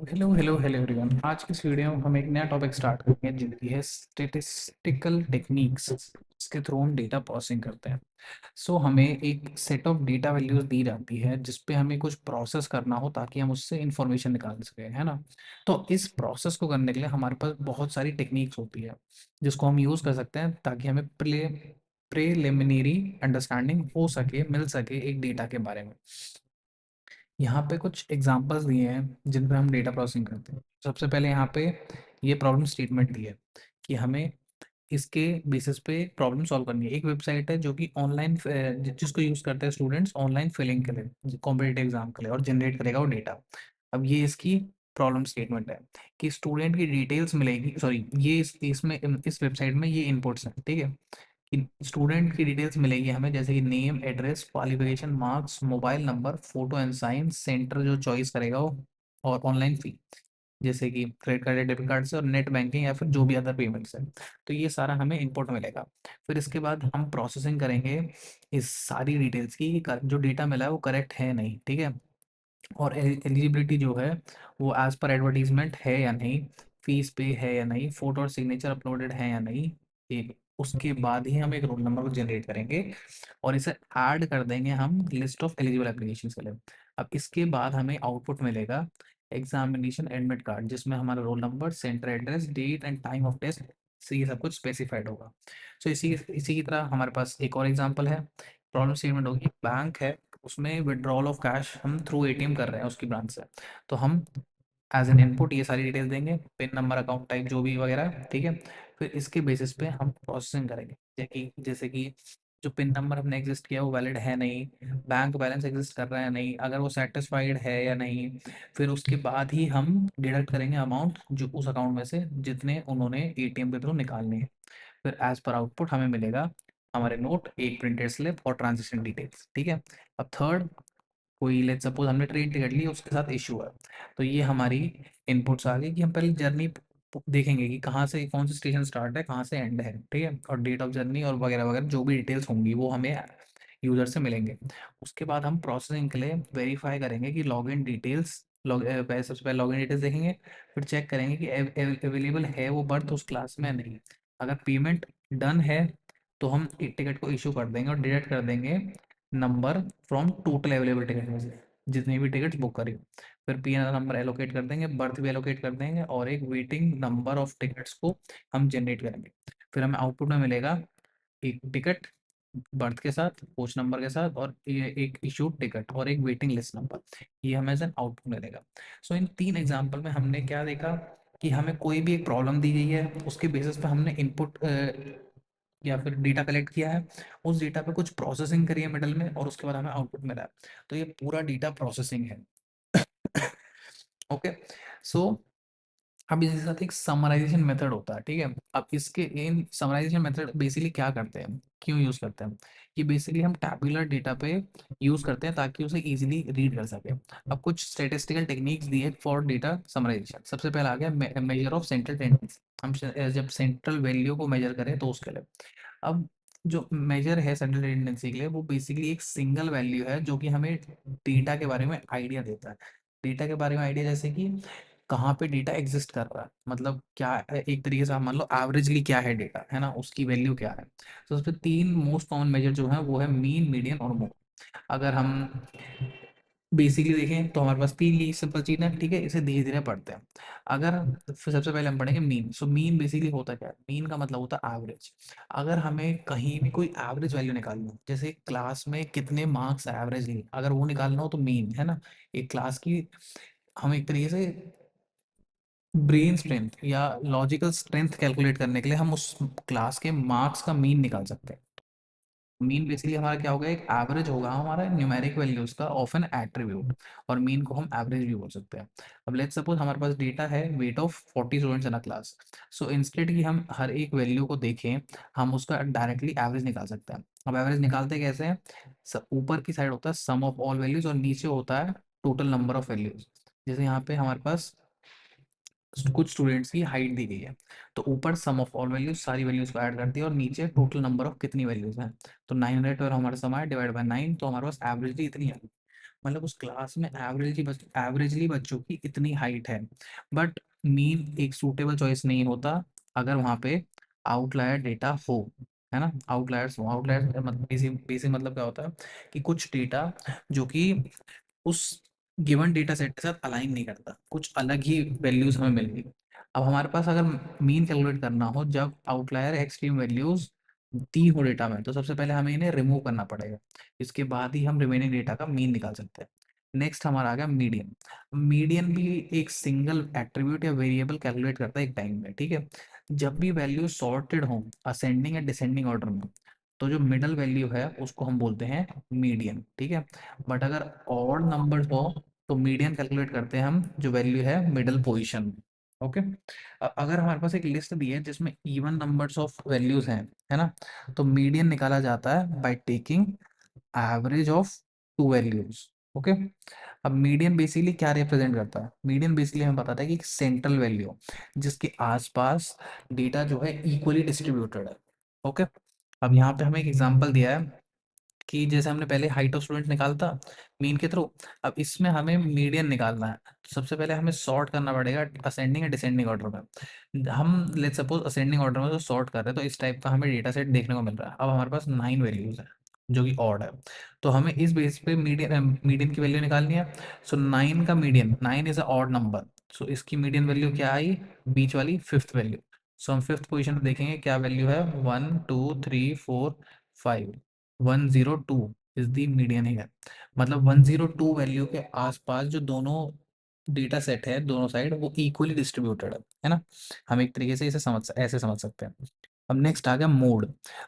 Hello hello hello everyone. आज की इस वीडियो में हम एक नया टॉपिक स्टार्ट करेंगे जिनकी है स्टेटिस्टिकल टेक्निक्स। इसके थ्रू हम डेटा प्रोसेसिंग करते हैं। हमें एक सेट ऑफ डेटा वैल्यूज दी जाती है जिस पे हमें कुछ प्रोसेस करना हो ताकि हम उससे इंफॉर्मेशन निकाल सकें, है ना। तो इस प्रोसेस को करने के लिए हमारे पास बहुत सारी टेक्निक्स होती है जिसको हम यूज़ कर सकते हैं ताकि हमें प्रिलिमिनरी अंडरस्टैंडिंग हो सके, मिल सके एक डेटा के बारे में। यहाँ पे कुछ एग्जांपल्स दिए हैं जिन पे हम डेटा प्रोसेसिंग करते हैं। सबसे पहले यहाँ पे ये प्रॉब्लम स्टेटमेंट दी है कि हमें इसके बेसिस पे प्रॉब्लम सॉल्व करनी है। एक वेबसाइट है जो कि ऑनलाइन जिसको यूज़ करते हैं स्टूडेंट्स ऑनलाइन फिलिंग के लिए, कॉम्पिटेटिव एग्जाम के लिए, और जनरेट करेगा वो डेटा। अब ये इसकी प्रॉब्लम स्टेटमेंट है कि स्टूडेंट की डिटेल्स मिलेगी, सॉरी ये इसमें इस वेबसाइट में ये इनपुट्स हैं, ठीक है। कि स्टूडेंट की डिटेल्स मिलेगी हमें, जैसे कि name, address, qualification, marks, mobile number, photo and sign, centre जो चॉइस करेगा वो, और ऑनलाइन फी जैसे कि क्रेडिट कार्ड या डेबिट कार्ड से, और नेट बैंकिंग या फिर जो भी अदर पेमेंट्स है। तो ये सारा हमें इनपुट मिलेगा। फिर इसके बाद हम प्रोसेसिंग करेंगे इस सारी डिटेल्स की कि जो डेटा मिला है वो करेक्ट है नहीं, ठीक है। और एलिजिबिलिटी जो है वो एज पर एडवर्टीजमेंट है या नहीं, फीस पे है या नहीं, फोटो और सिग्नेचर अपलोडेड है या नहीं। एक उसके बाद ही हम एक रोल नंबर को जनरेट करेंगे और इसे ऐड कर देंगे हम लिस्ट ऑफ एलिजिबल एप्लीकेशन के लिए। अब इसके बाद हमें आउटपुट मिलेगा एग्जामिनेशन एडमिट कार्ड, जिसमें हमारा roll number, centre address, date and time of test से ये सब कुछ स्पेसिफाइड होगा। इसी इसी की तरह हमारे पास एक और एग्जांपल है। प्रॉब्लम स्टेटमेंट होगी, बैंक है, उसमें विड्रॉल ऑफ कैश हम थ्रू एटीएम कर रहे हैं उसकी ब्रांच से। तो हम एज एन इनपुट ये सारी डिटेल्स देंगे, पिन नंबर, अकाउंट टाइप, जो भी वगैरह, ठीक है। फिर इसके बेसिस पे हम प्रोसेसिंग करेंगे, जैसे कि जो पिन नंबर हमने एग्जिस्ट किया वो वैलिड है नहीं, बैंक बैलेंस एग्जिस्ट कर रहा है नहीं, अगर वो सेटिस्फाइड है या नहीं। फिर उसके बाद ही हम डिडक्ट करेंगे अमाउंट जो उस अकाउंट में से जितने उन्होंने एटीएम के थ्रू निकालने हैं। फिर एज पर आउटपुट हमें मिलेगा हमारे नोट, एक प्रिंटेड स्लिप और ट्रांजेक्शन डिटेल्स, ठीक है। अब थर्ड, कोई लेट्स सपोज हमने ट्रेन टिकट ली, उसके साथ इशू है। तो ये हमारी इनपुट्स आ गई कि हम पहले जर्नी देखेंगे कि कहाँ से कौन सा स्टेशन स्टार्ट है, कहाँ से एंड है, ठीक है, और डेट ऑफ जर्नी और वगैरह वगैरह जो भी डिटेल्स होंगी वो हमें यूज़र से मिलेंगे। उसके बाद हम प्रोसेसिंग के लिए वेरीफाई करेंगे कि लॉगिन डिटेल्स, पहले सबसे पहले लॉगिन डिटेल्स देखेंगे। फिर चेक करेंगे कि अवेलेबल है वो बर्थ उस क्लास में या नहीं। अगर पेमेंट डन है तो हम एक टिकट को इशू कर देंगे और डिडक्ट कर देंगे number from total available ticket में से, जितनी भी टिकट्स बुक करी हो। फिर पीएनआर नंबर एलोकेट कर देंगे, बर्थ भी एलोकेट कर देंगे, और एक वेटिंग नंबर ऑफ टिकट्स को हम जनरेट करेंगे। फिर हमें आउटपुट में मिलेगा एक टिकट बर्थ के साथ, कोच नंबर के साथ, और ये एक इशूड टिकट और एक वेटिंग लिस्ट नंबर। ये हमें एज एन आउटपुट मिलेगा। इन तीन एग्जांपल में हमने क्या देखा कि हमें कोई भी एक प्रॉब्लम दी गई है, उसके बेसिस पे हमने इनपुट या फिर डेटा कलेक्ट किया है, उस डेटा पे कुछ प्रोसेसिंग करी है मिडल में, और उसके बाद हमें आउटपुट मिला है। तो ये पूरा डेटा प्रोसेसिंग है। ओके। सो अब इसके साथ एक समराइजेशन मेथड होता है, ठीक है। अब इसके इन समराइजेशन मेथड बेसिकली क्या करते हैं, क्यों यूज करते हैं, कि बेसिकली हम टैबुलर डेटा पे यूज करते हैं ताकि उसे इजीली रीड कर सके। अब कुछ स्टैटिस्टिकल टेक्निक्स दी है फॉर डेटा समराइजेशन। सबसे पहला आ गया मेजर ऑफ सेंट्रल टेंडेंसी। हम जब सेंट्रल वैल्यू को मेजर करें तो उसके लिए, अब जो मेजर है सेंट्रल टेंडेंसी के लिए, वो बेसिकली एक सिंगल वैल्यू है जो कि हमें डेटा के बारे में आइडिया देता है। डेटा के बारे में आइडिया जैसे कि कहाँ पे डेटा एग्जिस्ट कर रहा है, मतलब क्या एक तरीके से आप मान लो एवरेजली क्या है डेटा, है ना, उसकी वैल्यू क्या है। तो उस पर तीन मोस्ट कॉमन मेजर जो है वो है मीन, मीडियन और मोड। अगर हम बेसिकली देखें तो हमारे पास तीन यही सिंपल चीज़ है, ठीक है। इसे धीरे धीरे पढ़ते हैं। अगर फिर सबसे पहले हम पढ़ेंगे मीन। मीन बेसिकली होता क्या है, मीन का मतलब होता है एवरेज। अगर हमें कहीं भी कोई एवरेज वैल्यू निकालनी हो, जैसे क्लास में कितने मार्क्स एवरेजली, अगर वो निकालना हो तो मीन, है ना, एक क्लास की हम एक तरीके से ब्रेन स्ट्रेंथ या लॉजिकल स्ट्रेंथ कैलकुलेट करने के लिए हम उस क्लास के मार्क्स का मीन निकाल सकते हैं। मीन बेसिकली हमारा क्या होगा, एक एवरेज होगा हमारा न्यूमेरिक वैल्यूज का ऑफ एन एट्रीब्यूट, और मीन को हम एवरेज भी बोल सकते हैं। अब लेट्स सपोज हमारे पास डेटा है weight of 40 students in a class. Instead कि हम हर एक वैल्यू को देखें, हम उसका डायरेक्टली एवरेज निकाल सकते हैं। अब एवरेज निकालते कैसे हैं, ऊपर की साइड होता है सम ऑफ ऑल वैल्यूज और नीचे होता है टोटल नंबर ऑफ वैल्यूज। जैसे यहाँ पे हमारे पास कुछ स्टूडेंट्स की हाइट दी गई है, तो ऊपर सम ऑफ ऑल वैल्यूज, सारी वैल्यूज को ऐड कर दिया, और नीचे टोटल नंबर ऑफ कितनी वैल्यूज हैं। तो 900 और हमारा सम आया डिवाइड बाय 9, तो हमारे पास एवरेजली इतनी है। मतलब उस क्लास में एवरेजली बच्चों की इतनी हाइट है, बट मीन एक सूटेबल चॉइस नहीं होता अगर वहाँ पे आउटलायर डेटा हो, है ना। आउटलायर्स हो, आउटलायर्स मतलब बेसिक बेसिक मतलब क्या होता है कि कुछ डेटा जो कि उस गिवन डेटा सेट के साथ अलाइन नहीं करता, कुछ अलग ही वैल्यूज हमें मिल गई। अब हमारे पास अगर मीन कैलकुलेट करना हो जब आउटलायर एक्सट्रीम वैल्यूज दी हो डेटा में, तो सबसे पहले हमें इन्हें रिमूव करना पड़ेगा, इसके बाद ही हम रिमेनिंग डेटा का मीन निकाल सकते हैं। नेक्स्ट हमारा आ गया मीडियन। मीडियन भी एक सिंगल एट्रीब्यूट या वेरिएबल कैलकुलेट करता है एक टाइम में, ठीक है। जब भी वैल्यू सॉर्टेड हो असेंडिंग या डिसेंडिंग ऑर्डर में, तो जो मिडल वैल्यू है उसको हम बोलते हैं मीडियन, ठीक है। बट अगर ऑड नंबर हो तो मीडियन कैलकुलेट करते हैं हम जो वैल्यू है मिडल पोजीशन में। ओके। अगर हमारे पास एक लिस्ट दी है जिसमें इवन नंबर्स ऑफ वैल्यूज हैं, है ना, तो मीडियन निकाला जाता है by taking average of to values. Okay. अब मीडियन बेसिकली क्या रिप्रेजेंट करता है, मीडियन बेसिकली हमें बताता है कि एक सेंट्रल वैल्यू जिसके आसपास डेटा जो है इक्वली डिस्ट्रीब्यूटेड है। ओके। अब यहाँ पे हमें एक एग्जांपल दिया है कि जैसे हमने पहले हाइट ऑफ स्टूडेंट निकाला था मीन के थ्रू, अब इसमें हमें मीडियन निकालना है। तो सबसे पहले हमें सॉर्ट करना पड़ेगा असेंडिंग या डिसेंडिंग ऑर्डर में। हम लेट्स सपोज असेंडिंग ऑर्डर में तो सॉर्ट कर रहे हैं, तो इस टाइप का हमें डेटा सेट देखने को मिल रहा है। अब हमारे पास 9 वैल्यूज है जो कि ऑड है, तो हमें इस बेस पे मीडियन मीडियन की वैल्यू निकालनी है। सो 9 का median, 9 is a odd number, so इसकी मीडियन वैल्यू क्या आई, बीच वाली फिफ्थ वैल्यू। सो हम फिफ्थ पोजीशन पे देखेंगे क्या वैल्यू है, 1 2 3 4 5, 102 इज द मीडियन है। मतलब 102 वैल्यू के आसपास जो दोनों डेटा सेट है दोनों साइड वो इक्वली डिस्ट्रीब्यूटेड है ना। हम एक तरीके से इसे ऐसे समझ सकते हैं। अब नेक्स्ट आ गया मोड।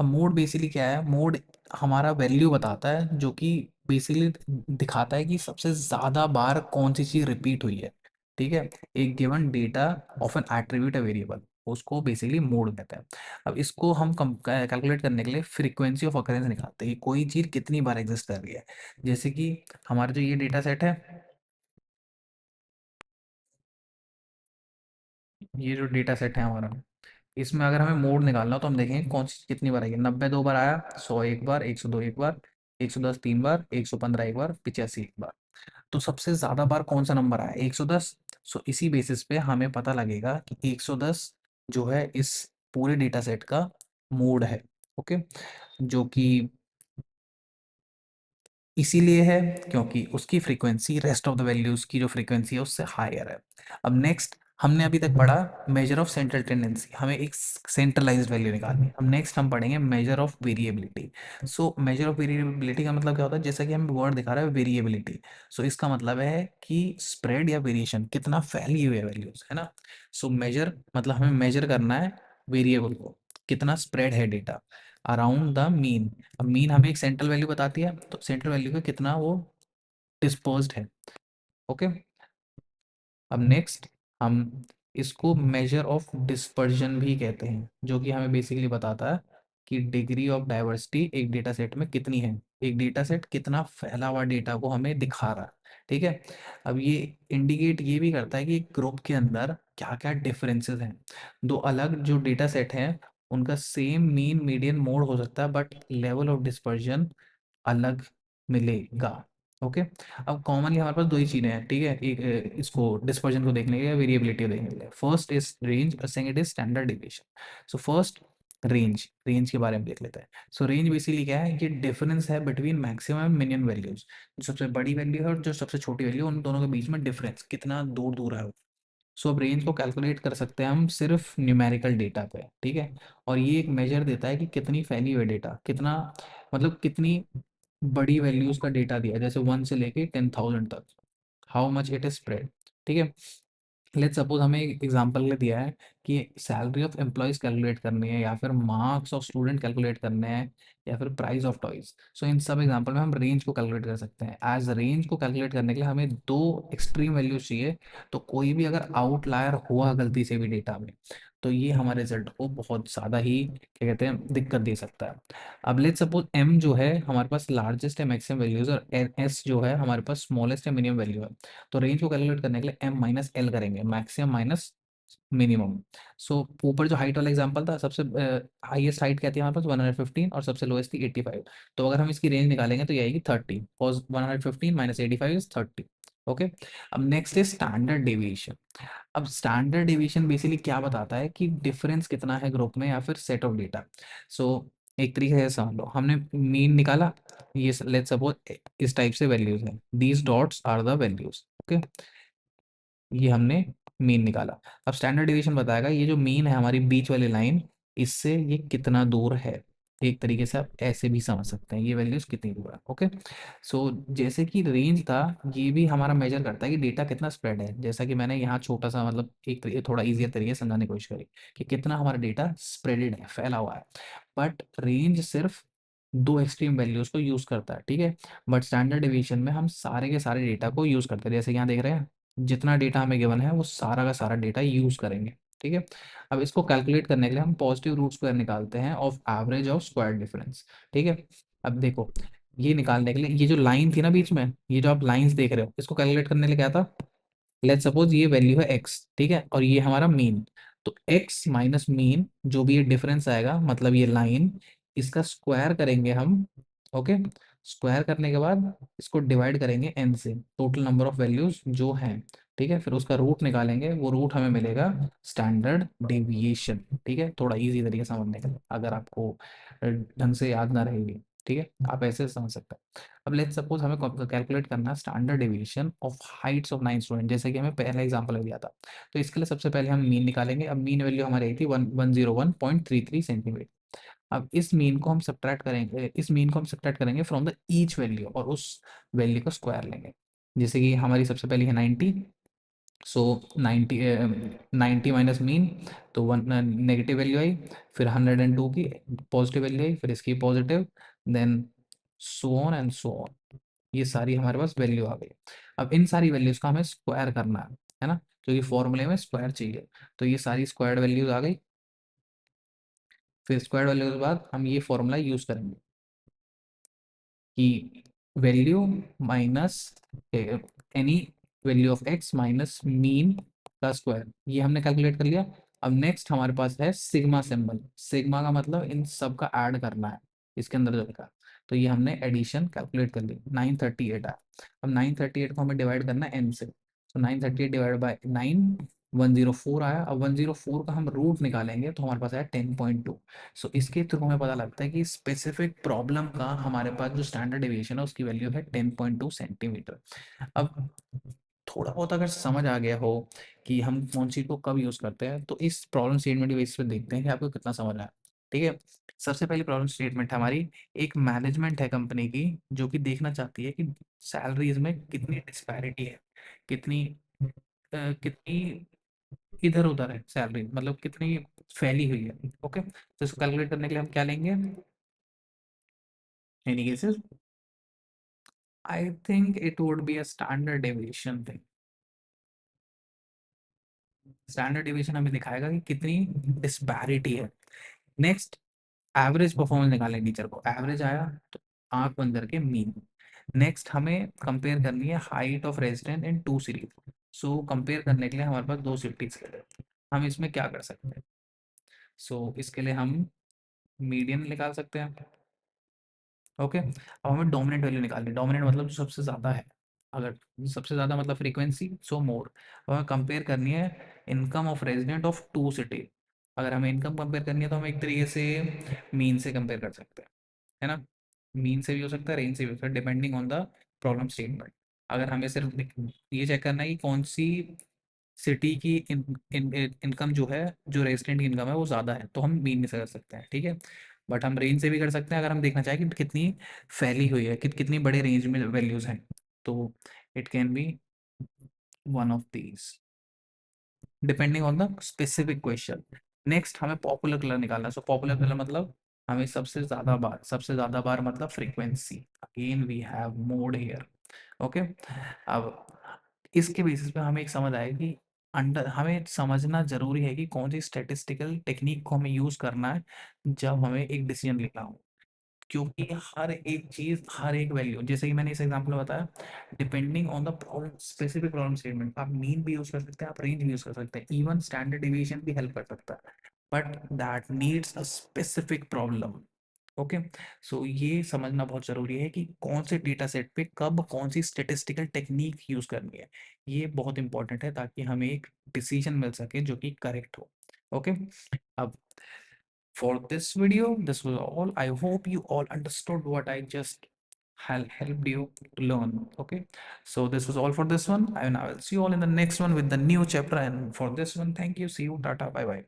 अब मोड बेसिकली क्या है, मोड हमारा वैल्यू बताता है जो कि बेसिकली दिखाता है कि सबसे ज़्यादा बार कौन सी चीज़ रिपीट हुई है, ठीक है। एक given data of N attribute है वेरिएबल, उसको बेसिकली मोड कहते हैं। अब इसको हम कैलकुलेट करने के लिए फ्रीक्वेंसी ऑफ अकरेंस निकालते हैं कि कोई चीज़ कितनी बार एग्जिस्ट कर रही है। जैसे कि हमारा जो ये डेटा सेट है, ये जो डेटा सेट है हमारा, इसमें अगर हमें मोड निकालना हो तो हम देखेंगे कौन सी चीज़ कितनी बार आएगी। 90 2 बार आया, 100 एक बार, 102 एक बार, 110 3 बार, 115 एक बार, 85 एक बार। तो सबसे ज़्यादा बार कौन सा नंबर आया, 110। सो इसी बेसिस पे हमें पता लगेगा कि 110 जो है इस पूरे डेटा सेट का मोड है। ओके। जो कि इसीलिए है क्योंकि उसकी frequency rest of the values की जो फ्रीक्वेंसी है उससे हायर है। अब नेक्स्ट, हमने अभी तक पढ़ा मेजर ऑफ सेंट्रल टेंडेंसी, हमें एक सेंट्रलाइज्ड वैल्यू निकालनी है। अब नेक्स्ट हम पढ़ेंगे measure of variability. So measure of variability का मतलब क्या होता है, जैसा कि हमें वर्ड दिखा रहा है वेरिएबिलिटी, सो इसका मतलब है कि स्प्रेड या वेरिएशन कितना फैली हुई है वैल्यूज, है ना। सो मेजर मतलब हमें मेजर करना है वेरिएबल को, कितना स्प्रेड है डेटा अराउंड द मीन। अब मीन हमें एक सेंट्रल वैल्यू बताती है, तो सेंट्रल वैल्यू का कितना वो डिस्पर्स्ड है। ओके। अब नेक्स्ट हम इसको मेजर ऑफ डिस्पर्जन भी कहते हैं, जो कि हमें बेसिकली बताता है कि डिग्री ऑफ डाइवर्सिटी एक डेटा सेट में कितनी है, एक डेटा सेट कितना फैला हुआ डेटा को हमें दिखा रहा है, ठीक है। अब ये इंडिकेट ये भी करता है कि एक ग्रुप के अंदर क्या क्या डिफरेंसेस हैं। दो अलग जो डेटा सेट हैं उनका सेम मीन मीडियन मोड हो सकता है, बट लेवल ऑफ डिस्पर्जन अलग मिलेगा। ओके। अब कॉमनली हमारे पास दो ही चीज़ें हैं, ठीक है, एक इसको डिस्पर्जन को देखने के लिए, वेरिएबिलिटी को देखने के लिए। फर्स्ट इज रेंज और second is standard deviation. So first range, range के बारे में देख लेते हैं। सो रेंज बेसिकली क्या है, ये डिफरेंस है between maximum and minimum values, जो सबसे बड़ी वैल्यू है और जो सबसे छोटी वैल्यू है उन दोनों के बीच में डिफरेंस कितना दूर दूर है। सो अब रेंज को कैलकुलेट कर सकते हैं हम सिर्फ न्यूमेरिकल डेटा पे, ठीक है। और ये एक मेजर देता है कि कितनी फैली हुई डेटा, कितना मतलब कितनी बड़ी वैल्यूज का डेटा दिया है, जैसे 1 से लेके 10,000 तक, how much it is spread, ठीक है। लेट्स सपोज हमें एक एग्जांपल ने दिया है कि सैलरी ऑफ एम्प्लॉयज कैलकुलेट करनी है, या फिर मार्क्स ऑफ स्टूडेंट कैलकुलेट करने हैं, या फिर प्राइस ऑफ टॉयज। सो इन सब एग्जांपल में हम रेंज को कैलकुलेट कर सकते हैं। एज रेंज को कैलकुलेट करने के लिए हमें दो एक्सट्रीम वैल्यूज चाहिए, तो कोई भी अगर आउटलायर हुआ गलती से भी डेटा में, तो ये हमारे रिजल्ट को बहुत ज़्यादा ही क्या कहते हैं दिक्कत दे सकता है। अब लेट्स सपोज एम जो है हमारे पास लार्जेस्ट है मैक्सिमम वैल्यूज, और एस जो है हमारे पास स्मॉलेस्ट है मिनिमम वैल्यू है। तो रेंज को कैलकुलेट करने के लिए एम माइनस एल करेंगे, मैक्सिमम माइनस मिनिमम। सो ऊपर जो हाइट वाला एग्जांपल था, सबसे हाईएस्ट हाइट क्या थी हमारे पास 115 और सबसे लोएस्ट थी 85। तो अगर हम इसकी रेंज निकालेंगे तो ये आएगी 30, कॉज 115 माइनस 85 इज 30। ओके। अब नेक्स्ट इज स्टैंडर्ड डेविएशन। अब स्टैंडर्ड डेविएशन बेसिकली क्या बताता है कि डिफरेंस कितना है ग्रुप में या फिर सेट ऑफ डेटा। सो एक तरीके से समझ लो, हमने मीन निकाला, ये लेट्स सपोज इस टाइप से वैल्यूज है, these dots are the values. Okay, ये हमने मीन निकाला। अब स्टैंडर्ड डेविएशन बताएगा ये जो मीन है हमारी बीच वाली लाइन, इससे ये कितना दूर है। एक तरीके से आप ऐसे भी समझ सकते हैं ये वैल्यूज कितनी दूर है। ओके। सो जैसे कि रेंज था, ये भी हमारा मेजर करता है कि डेटा कितना स्प्रेड है। जैसा कि मैंने यहाँ छोटा सा मतलब थोड़ा इजियर तरीके से समझाने की कोशिश करी कि कितना हमारा डेटा स्प्रेडेड है, फैला हुआ है। बट रेंज सिर्फ दो एक्सट्रीम वैल्यूज को यूज करता है, ठीक है। बट स्टैंडर्ड डेविएशन में हम सारे के सारे डेटा को यूज करते हैं। जैसे कि यहाँ देख रहे हैं, जितना डेटा हमें गिवन है वो सारा का सारा डेटा यूज करेंगे, ठीक है। अब इसको कैलकुलेट करने के लिए हम पॉजिटिव रूट स्क्वायर निकालते हैं of average of square difference, ठीक है। अब देखो, ये निकालने के लिए ये जो लाइन थी ना बीच में, ये जो आप लाइंस देख रहे हो, इसको कैलकुलेट करने के लिए क्या था, लेट्स सपोज ये वैल्यू है एक्स, ठीक है, और ये हमारा मीन। तो एक्स माइनस मीन जो भी ये डिफरेंस आएगा, मतलब ये लाइन, इसका स्क्वायर करेंगे हम। ओके। स्क्वायर करने के बाद इसको डिवाइड करेंगे एन से, टोटल नंबर ऑफ वैल्यूज जो हैं, ठीक है। फिर उसका रूट निकालेंगे, वो रूट हमें मिलेगा स्टैंडर्ड डेविएशन, ठीक है। थोड़ा इजी तरीके से समझने के लिए, अगर आपको ढंग से याद ना रहेगी, ठीक है, आप ऐसे समझ सकते हैं। अब लेट्स सपोज हमें कैलकुलेट करना है standard deviation of Heights of 9 student, जैसे कि हमें पहला एग्जांपल दिया था। तो इसके लिए सबसे पहले हम मीन निकालेंगे। अब मीन वैल्यू हमारी आई थी 101.33 सेंटीमीटर। अब इस मीन को हम सब्ट्रैक्ट करेंगे, इस मीन को हम सब्ट्रैक्ट करेंगे फ्रॉम द ईच वैल्यू, और उस वैल्यू को स्क्वायर लेंगे। जैसे कि हमारी सबसे पहली है 90, सो 90, 90 माइनस मीन, तो वन नेगेटिव वैल्यू आई। फिर 102 की पॉजिटिव वैल्यू आई, फिर इसकी positive, then so on and so on. ये सारी हमारे पास वैल्यू आ गई। अब इन सारी वैल्यूज का हमें स्क्वायर करना है ना, क्योंकि फॉर्मूले में स्क्वायर चाहिए। तो ये सारी स्क्वायर वैल्यूज आ गई। फिर स्क्वायर वैल्यूज के बाद हम ये फॉर्मूला यूज करेंगे कि value minus any value of x minus mean का स्क्वायर, ये हमने कैलकुलेट कर लिया। अब नेक्स्ट हमारे पास है सिग्मा सिंबल। सिग्मा का मतलब इन सब का ऐड करना है इसके अंदर जो लिखा। तो ये हमने एडिशन कैलकुलेट कर ली, 938 आया। अब 938 को हमें डिवाइड करना है एन से, तो 938 डिवाइड बाई 9, 104 आया। अब 104 का हम रूट निकालेंगे तो हमारे पास आया 10.2। सो इसके थ्रू हमें पता लगता है कि स्पेसिफिक प्रॉब्लम का हमारे पास जो स्टैंडर्ड डेविएशन है उसकी वैल्यू है 10.2 सेंटीमीटर। अब थोड़ा बहुत अगर समझ आ गया हो कि हम कौन सी को कब यूज करते हैं, तो इस प्रॉब्लम स्टेटमेंट की बेसिस पे देखते हैं कि आपको कितना समझ आया, ठीक है। सबसे पहली प्रॉब्लम स्टेटमेंट है हमारी, एक मैनेजमेंट है कंपनी की जो कि देखना चाहती है कि सैलरीज में कितनी डिस्पैरिटी है, कितनी कितनी इधर उधर है सैलरी, मतलब कितनी फैली हुई है। ओके, तो इसको कैलकुलेट करने के लिए हम क्या लेंगे, any cases I think it would be a standard deviation thing. Standard deviation हमें दिखाएगा कि कितनी डिस्पैरिटी है। नेक्स्ट, एवरेज परफॉर्मेंस निकालें टीचर को, एवरेज आया तो आंख बंद करके मीन। नेक्स्ट हमें कंपेयर करनी है height of resident in two cities. So compare करने के लिए हमारे पास दो सिटीज के लिए हम इसमें क्या कर सकते हैं। सो इसके लिए हम मीडियन निकाल सकते हैं। ओके, अब हमें डोमिनेंट वैल्यू निकालनी है। डोमिनेंट मतलब जो सबसे ज़्यादा है, अगर सबसे ज़्यादा मतलब फ्रीक्वेंसी, सो मोर। अब हमें कंपेयर करनी है income of resident of two city. अगर हमें इनकम कंपेयर करनी है तो हम एक तरीके से मीन से कंपेयर कर सकते हैं, है ना। मीन से भी हो सकता है, रेंज से भी हो सकता है, depending on the problem statement. अगर हमें सिर्फ ये चेक करना है कि कौन सी सिटी की इनकम जो है, जो रेजिडेंट की इनकम है वो ज़्यादा है, तो हम मीन से कर सकते हैं, ठीक है। बट हम रेंज से भी कर सकते हैं अगर हम देखना चाहें कि कितनी फैली हुई है, कितनी बड़े रेंज में वैल्यूज हैं। तो it can be one of these depending on the specific question. Next हमें पॉपुलर कलर निकालना है। सो पॉपुलर कलर मतलब हमें सबसे ज़्यादा बार, सबसे ज़्यादा बार मतलब frequency. Again we have mode here. Okay, अब इसके बेसिस पे हमें एक समझ आए कि अंडर हमें समझना जरूरी है कि कौन सी स्टैटिस्टिकल टेक्निक को हमें यूज करना है जब हमें एक डिसीजन लेना हो। क्योंकि हर एक चीज, हर एक वैल्यू, जैसे कि मैंने इस एग्जांपल में बताया, depending on the problem, specific problem statement, आप मीन भी यूज कर सकते हैं, आप रेंज भी यूज कर सकते हैं, इवन स्टैंडर्ड डिवीजन भी हेल्प कर सकता है, but that needs a specific problem. Okay, so ये समझना बहुत जरूरी है कि कौन से डेटा सेट पे कब कौन सी स्टेटिस्टिकल टेक्निक यूज करनी है। ये बहुत इंपॉर्टेंट है ताकि हमें एक डिसीजन मिल सके जो कि करेक्ट हो। ओके, अब for this video, this was all. I hope you all understood what I just helped you to learn. Okay, so this was all for this one, and I will see you all in the next one with the new chapter. And for this one, thank you, see you, tata, bye bye.